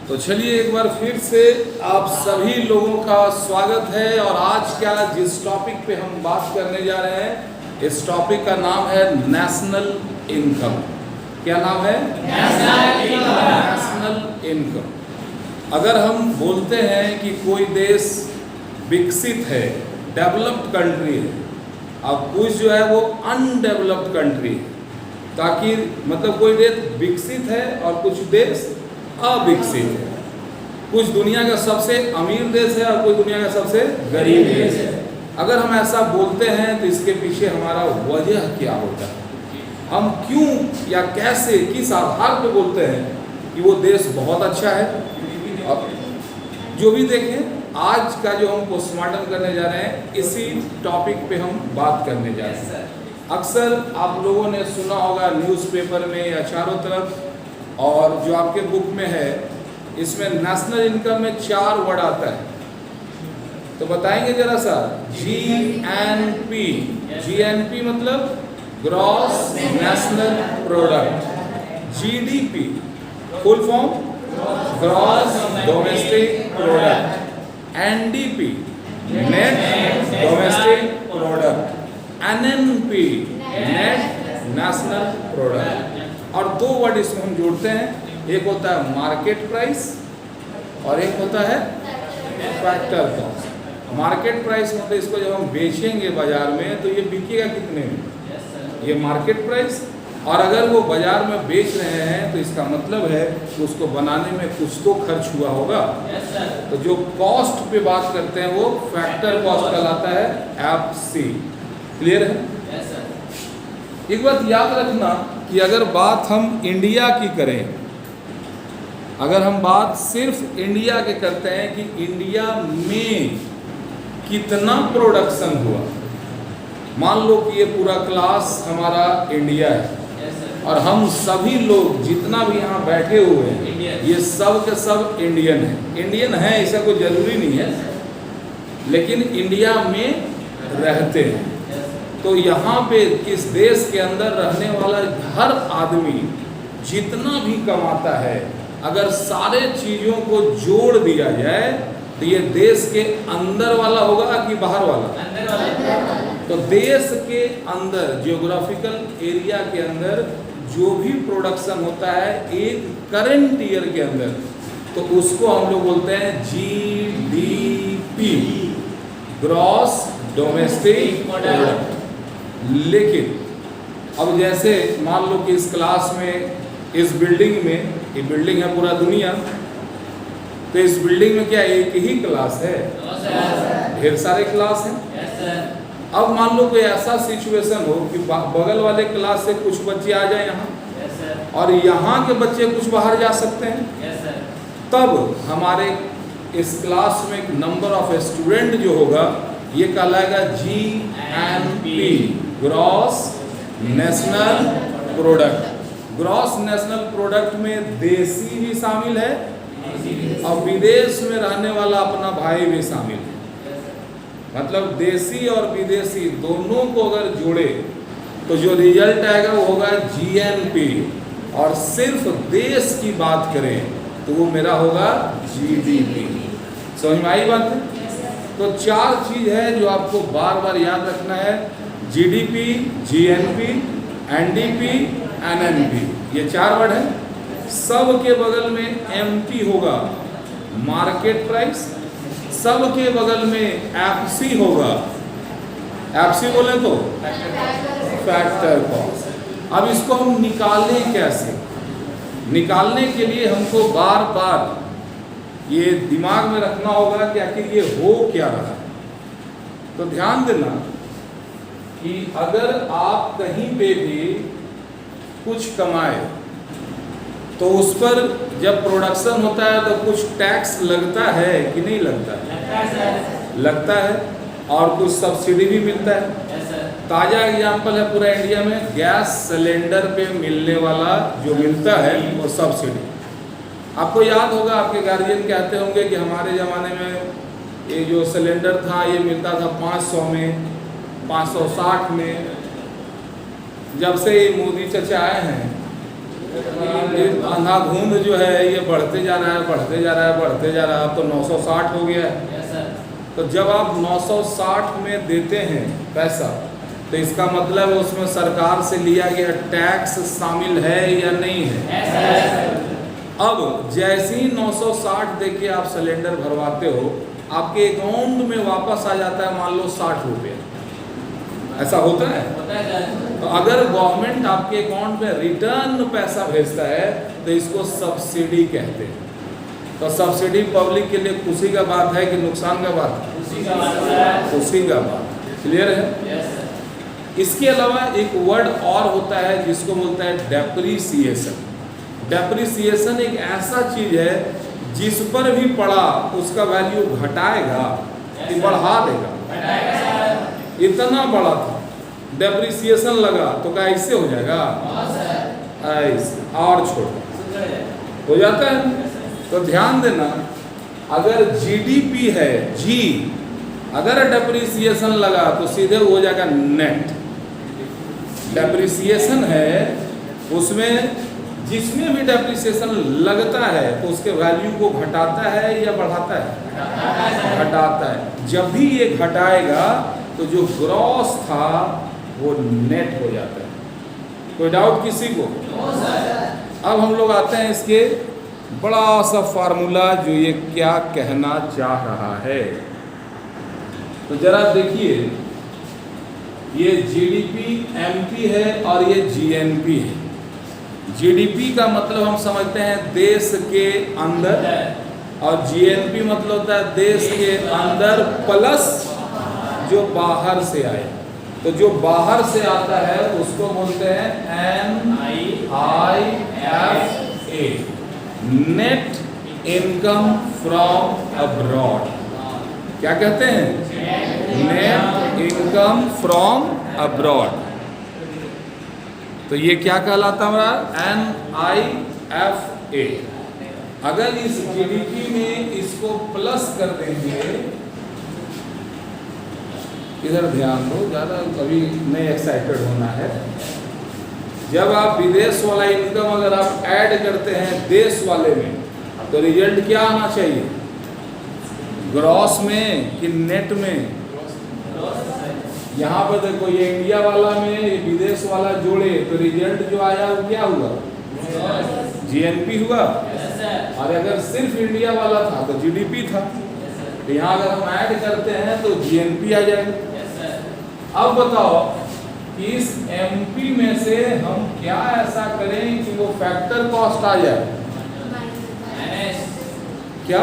तो चलिए एक बार फिर से आप सभी लोगों का स्वागत है। और आज क्या जिस टॉपिक पे हम बात करने जा रहे हैं, इस टॉपिक का नाम है नेशनल इनकम। क्या नाम है? National income. अगर हम बोलते हैं कि कोई देश विकसित है, डेवलप्ड कंट्री है, अब कुछ जो है वो अनडेवलप्ड कंट्री है, ताकि मतलब कोई देश विकसित है और कुछ देश अविकसित है। कुछ दुनिया का सबसे अमीर देश है और कोई दुनिया का सबसे गरीब देश है। अगर हम ऐसा बोलते हैं तो इसके पीछे हमारा वजह क्या होता है, हम क्यों या कैसे किस आधार पर बोलते हैं कि वो देश बहुत अच्छा है। अब जो भी देखें, आज का जो हम पोस्टमार्टम करने जा रहे हैं, इसी टॉपिक पे हम बात करने जा रहे हैं। अक्सर आप लोगों ने सुना होगा न्यूज़पेपर में या चारों तरफ, और जो आपके बुक में है इसमें नेशनल इनकम में 4 वर्ड आता है, तो बताएंगे जरा सा। GNP। GNP मतलब gross national product. GDP full form gross domestic product. NDP net domestic product. NNP net national product. और 2 वर्ड इसमें हम जोड़ते हैं, एक होता है मार्केट प्राइस और एक होता है फैक्टर कॉस्ट। मार्केट प्राइस मतलब इसको जब हम बेचेंगे बाजार में तो ये बिकेगा कितने में, ये मार्केट प्राइस। और अगर वो बाजार में बेच रहे हैं तो इसका मतलब है कि उसको बनाने में कुछ तो खर्च हुआ होगा। तो जो कॉस्ट पे बात करते हैं वो फैक्टर कॉस्ट कहलाता है, FC। क्लियर है? एक बात याद रखना कि अगर बात हम इंडिया की करें, अगर हम बात सिर्फ इंडिया के करते हैं कि इंडिया में कितना प्रोडक्शन हुआ, मान लो कि ये पूरा क्लास हमारा इंडिया है और हम सभी लोग जितना भी यहाँ बैठे हुए हैं ये सब के सब इंडियन है। इंडियन है ऐसा कोई ज़रूरी नहीं है, लेकिन इंडिया में रहते हैं। तो यहाँ पे इस देश के अंदर रहने वाला हर आदमी जितना भी कमाता है, अगर सारे चीज़ों को जोड़ दिया जाए तो ये देश के अंदर वाला होगा कि बाहर वाला? अंदर वाला। तो देश के अंदर जियोग्राफिकल एरिया के अंदर जो भी प्रोडक्शन होता है एक करंट ईयर के अंदर, तो उसको हम लोग बोलते हैं GDP, ग्रॉस डोमेस्टिक प्रोडक्ट। लेकिन अब जैसे मान लो कि इस क्लास में, इस बिल्डिंग में, ये बिल्डिंग है पूरा दुनिया, तो इस बिल्डिंग में क्या एक ही क्लास है? ढेर सारे क्लास हैं। अब मान लो कोई ऐसा सिचुएशन हो कि बगल वाले क्लास से कुछ बच्चे आ जाए यहाँ और यहाँ के बच्चे कुछ बाहर जा सकते हैं, तब हमारे इस क्लास में नंबर ऑफ स्टूडेंट जो होगा ये कहलाएगा GNP, gross national product. Gross national product में देसी भी शामिल है और विदेश में रहने वाला अपना भाई भी शामिल है। मतलब देसी और विदेशी दोनों को अगर जोड़े तो जो रिजल्ट आएगा वो होगा GNP, और सिर्फ देश की बात करें तो वो मेरा होगा GDP। समझ में आई बात है? तो 4 चीज़ है जो आपको बार बार याद रखना है। GDP, GNP, NDP, NNP, ये 4 वर्ड है। सब के बगल में MP होगा, मार्केट प्राइस। सब के बगल में FC होगा, FC बोले तो फैक्टर कॉस्ट। अब इसको हम निकालें कैसे? निकालने के लिए हमको बार बार ये दिमाग में रखना होगा कि आखिर ये हो क्या रहा है। तो ध्यान देना कि अगर आप कहीं पे भी कुछ कमाए तो उस पर जब प्रोडक्शन होता है तो कुछ टैक्स लगता है कि नहीं लगता है? लगता है। और कुछ सब्सिडी भी मिलता है। ताज़ा एग्जाम्पल है पूरा इंडिया में, गैस सिलेंडर पे मिलने वाला जो मिलता है वो सब्सिडी। आपको याद होगा, आपके गार्जियन कहते होंगे कि हमारे ज़माने में ये जो सिलेंडर था ये मिलता था 500 में, 560 में। जब से ये मोदी चाचा आए हैं ये अंधाधुंध जो है ये बढ़ते जा रहा है, बढ़ते जा रहा है, बढ़ते जा रहा है। अब तो 960 हो गया है। तो जब आप 960 में देते हैं पैसा, तो इसका मतलब है उसमें सरकार से लिया गया टैक्स शामिल है या नहीं है? अब जैसे ही 960 देके आप सिलेंडर भरवाते हो, आपके अकाउंट में वापस आ जाता है मान लो 60 रुपये। ऐसा होता है? तो अगर गवर्नमेंट आपके अकाउंट में रिटर्न पैसा भेजता है तो इसको सब्सिडी कहते हैं। तो सब्सिडी पब्लिक के लिए खुशी का बात है कि नुकसान का बात है? खुशी का बात। क्लियर है? इसके अलावा एक वर्ड और होता है जिसको बोलता है डेप्रिसिएशन। डेप्रिसिएशन एक ऐसा चीज है जिस पर भी पड़ा उसका वैल्यू घटाएगा कि बढ़ा देगा। इतना बड़ा था, डेप्रिसिएशन लगा तो क्या ऐसे हो जाएगा? ऐसे और छोटा हो जाता है। तो ध्यान देना, अगर जीडीपी है जी, अगर डेप्रिसिएशन लगा तो सीधे हो जाएगा नेट। डेप्रिसिएशन है उसमें जिसमें भी डेप्रिसिएशन लगता है तो उसके वैल्यू को घटाता है या बढ़ाता है? घटाता है। जब भी ये घटाएगा तो जो ग्रॉस था वो नेट हो जाता है। कोई डाउट किसी को? अब हम लोग आते हैं इसके बड़ा सा फार्मूला जो ये क्या कहना चाह रहा है। तो जरा देखिए, ये जीडीपी एमपी है और ये जीएनपी है। जीडीपी का मतलब हम समझते हैं देश के अंदर, और जीएनपी मतलब होता है देश के अंदर प्लस जो बाहर से आए। तो जो बाहर से आता है उसको बोलते हैं NIFA, net income from abroad. क्या कहते हैं? Net income from abroad. तो ये क्या कहलाता हमारा? NIFA। अगर इस जीडीपी में इसको प्लस कर देंगे, इधर ध्यान दो, ज़्यादा अभी नहीं एक्साइटेड होना है। जब आप विदेश वाला इनकम अगर आप ऐड करते हैं देश वाले में, तो रिजल्ट क्या आना चाहिए? ग्रॉस में कि नेट में? यहाँ पर देखो, ये इंडिया वाला में ये विदेश वाला जोड़े तो रिजल्ट जो आया वो क्या हुआ? जीएनपी हुआ। और अगर सिर्फ इंडिया वाला था तो जीडीपी था। तो यहाँ अगर हम ऐड करते हैं तो जीएनपी आ जाएगा। अब बताओ कि इस एमपी में से हम क्या ऐसा करें कि वो फैक्टर कॉस्ट आ जाए? क्या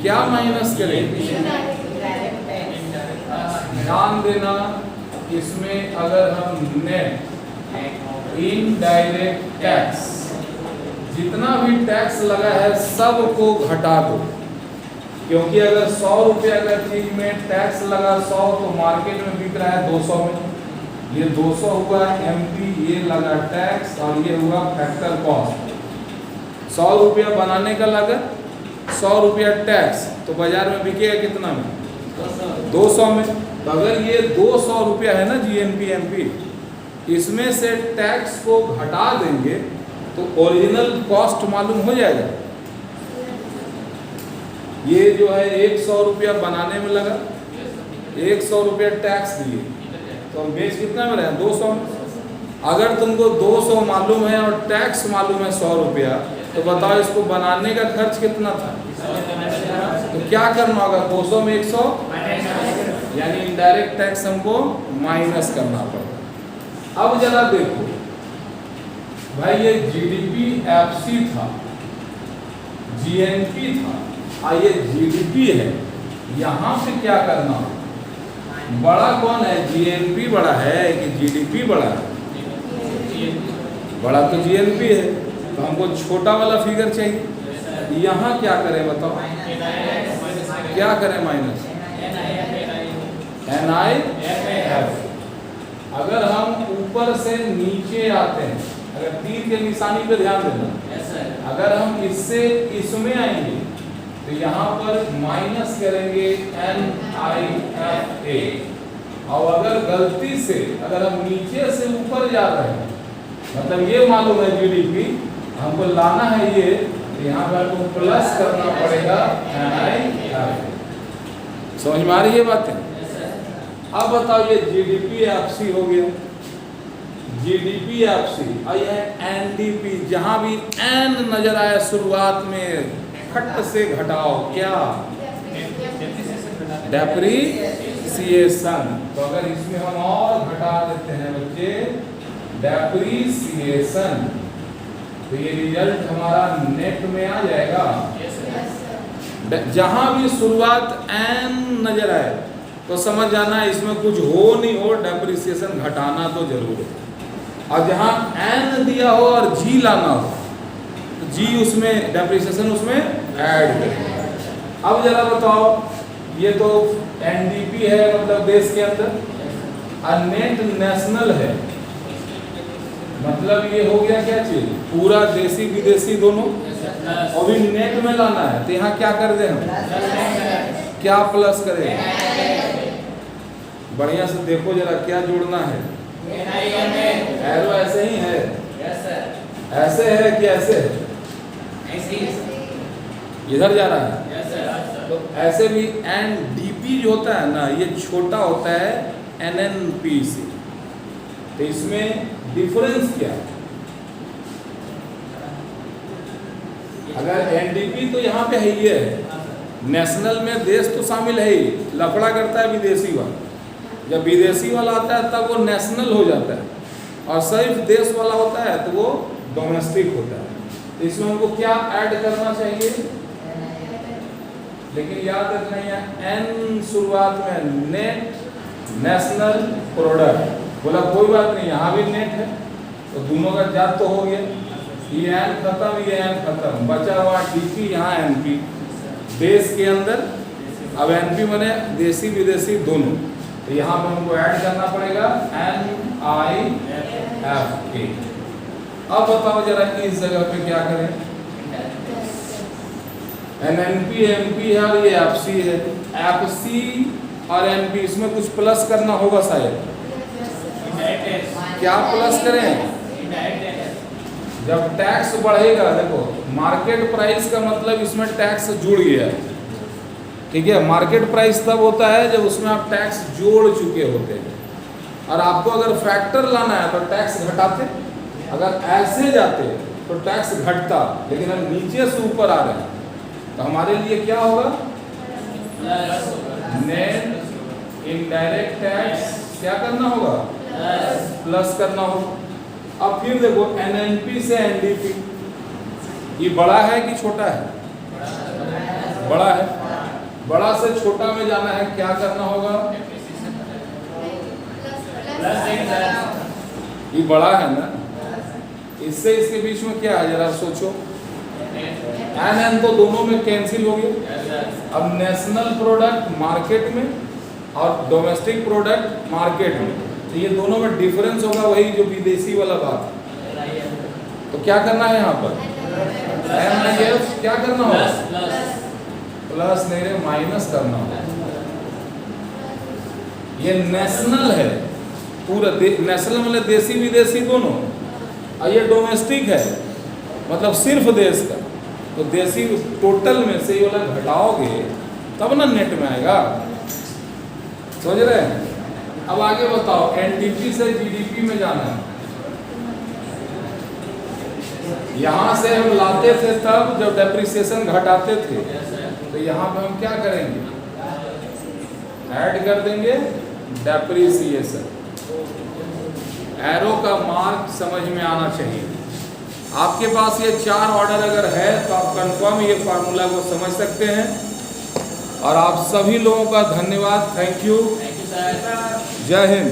क्या माइनस करें? ध्यान देना, इसमें अगर हम नेट इनडायरेक्ट टैक्स, जितना भी टैक्स लगा है सबको घटा दो। क्योंकि अगर 100 रुपया का चीज में टैक्स लगा 100, तो मार्केट में बिक रहा है 200 में। ये 200 हुआ एमपी, ये लगा टैक्स और ये हुआ फैक्टर कॉस्ट। 100 रुपया बनाने का लागत, 100 रुपया टैक्स, तो बाजार में बिकेगा कितना में? 200 में। तो अगर ये 200 रुपया है ना जीएनपी एमपी, इसमें से टैक्स को घटा देंगे तो ओरिजिनल कॉस्ट मालूम हो जाएगा। ये जो है 100 रुपया बनाने में लगा, 100 रुपया टैक्स दिए, तो हम बेच कितना में रहे? 200 में। अगर तुमको 200 मालूम है और टैक्स मालूम है 100 रुपया, तो बताओ इसको बनाने का खर्च कितना था? तो क्या करना होगा? 200 में 100, यानी इनडायरेक्ट टैक्स हमको माइनस करना पड़ेगा। अब जरा देखो भाई, ये जीडीपी एफसी था, जीएनपी था, और ये जीडीपी है। यहाँ पे क्या करना? बड़ा कौन है? जीएनपी बड़ा है कि जीडीपी बड़ा है? बड़ा तो जीएनपी है, तो हमको छोटा वाला फिगर चाहिए। यहाँ क्या करें बताओ? क्या करें? Minus NIF। अगर हम ऊपर से नीचे आते हैं, अगर तीर के निशानी पे ध्यान देना, अगर हम इससे इसमें आएंगे तो यहाँ पर माइनस करेंगे NIFA। और अगर गलती से अगर हम नीचे से ऊपर जा रहे हैं मतलब ये मालूम है जीडीपी, हमको लाना है ये, तो यहाँ पर हमको प्लस करना पड़ेगा NIF। समझ में आ रही है बातें? अब बताओ ये जीडीपी एफसी हो गया, जीडीपी एफसी, और यह एनडीपी, जहां भी एन नजर आए शुरुआत में खट से घटाओ क्या? डेप्रीसिएशन। तो अगर इसमें हम और घटा देते हैं बच्चे डेप्रीसिएशन, तो ये रिजल्ट हमारा नेट में आ जाएगा। जहां भी शुरुआत एन नजर आए तो समझ जाना इसमें कुछ हो नहीं हो, डेप्रीसिएशन घटाना तो जरूर है। और जहां एन दिया हो और जी लाना हो तो जी उसमें डेप्रीसिएशन उसमें ऐड करें। अब जरा बताओ, ये तो एनडीपी है मतलब देश के अंदर, और नेट नेशनल है, मतलब ये हो गया क्या चीज, पूरा देसी विदेशी दोनों, और भी नेट में लाना है। तो यहाँ क्या कर दे हम, क्या प्लस करें? बढ़िया से देखो जरा क्या जोड़ना है। एरो ऐसे ही है, ऐसे है कि ऐसे है? इधर जा रहा है, तो ऐसे भी एनडीपी जो होता है ना, ये छोटा होता है एनएनपी से। तो इसमें डिफरेंस क्या है? अगर एनडीपी तो यहाँ पे है, ये है नेशनल में, देश तो शामिल है ही, लफड़ा करता है विदेशी वाला। जब विदेशी वाला आता है तब वो नेशनल हो जाता है, और सिर्फ देश वाला होता है तो वो डोमेस्टिक होता है। तो इसमें हमको क्या ऐड करना चाहिए? लेकिन याद रखना है एन शुरुआत में, नेट नेशनल प्रोडक्ट। बोला कोई बात नहीं, यहाँ भी नेट है तो दोनों का जात तो हो गया, ये एन खत्म, ये एन खत्म, बचा हुआ डीपी, यहाँ एनपी देश के अंदर। अब एनपी बने देसी विदेशी दोनों, तो यहाँ पर हमको ऐड करना पड़ेगा NIFK। अब बताओ जरा कि इस जगह पे क्या करें? एनएनपी एमपी है और ये एफसी है, एफसी और एनपी, इसमें कुछ प्लस करना होगा शायद। क्या प्लस करें? जब टैक्स बढ़ेगा, देखो मार्केट प्राइस का मतलब इसमें टैक्स जुड़ गया है, ठीक है। मार्केट प्राइस तब होता है जब उसमें आप टैक्स जोड़ चुके होते हैं, और आपको अगर फैक्टर लाना है तो टैक्स घटाते, अगर ऐसे जाते तो टैक्स घटता, लेकिन हम नीचे से ऊपर आ रहे हैं तो हमारे लिए क्या होगा? नेट इनडायरेक्ट टैक्स क्या करना होगा? प्लस करना होगा। अब फिर देखो एनएनपी से एनडीपी, ये बड़ा है कि छोटा है? बड़ा है। बड़ा से छोटा में जाना है, क्या करना होगा? ये बड़ा है ना, इससे इसके बीच में क्या है जरा सोचो। एन एन तो दोनों में कैंसिल हो गया। अब नेशनल प्रोडक्ट मार्केट में और डोमेस्टिक प्रोडक्ट मार्केट में, तो ये दोनों में डिफरेंस होगा, वही जो विदेशी वाला बात। तो क्या करना है यहाँ पर? NIF क्या करना होगा? प्लस नहीं रे, माइनस करना होगा। ये नेशनल है पूरा, नेशनल मतलब देसी विदेशी दोनों, और ये डोमेस्टिक है मतलब सिर्फ देश का। तो देसी टोटल में से ये वाला घटाओगे तब ना नेट में आएगा, समझ रहे हैं? अब आगे बताओ, एनडीपी से जीडीपी में जाना है। यहां से हम लाते थे तब जब डेप्रिसिएशन घटाते थे, तो यहाँ पे हम क्या करेंगे? ऐड कर देंगे डेप्रिसिएशन। एरो का मार्क समझ में आना चाहिए। आपके पास ये 4 ऑर्डर अगर है तो आप कंफर्म ये फार्मूला को समझ सकते हैं। और आप सभी लोगों का धन्यवाद, थैंक यू, जय हिंद।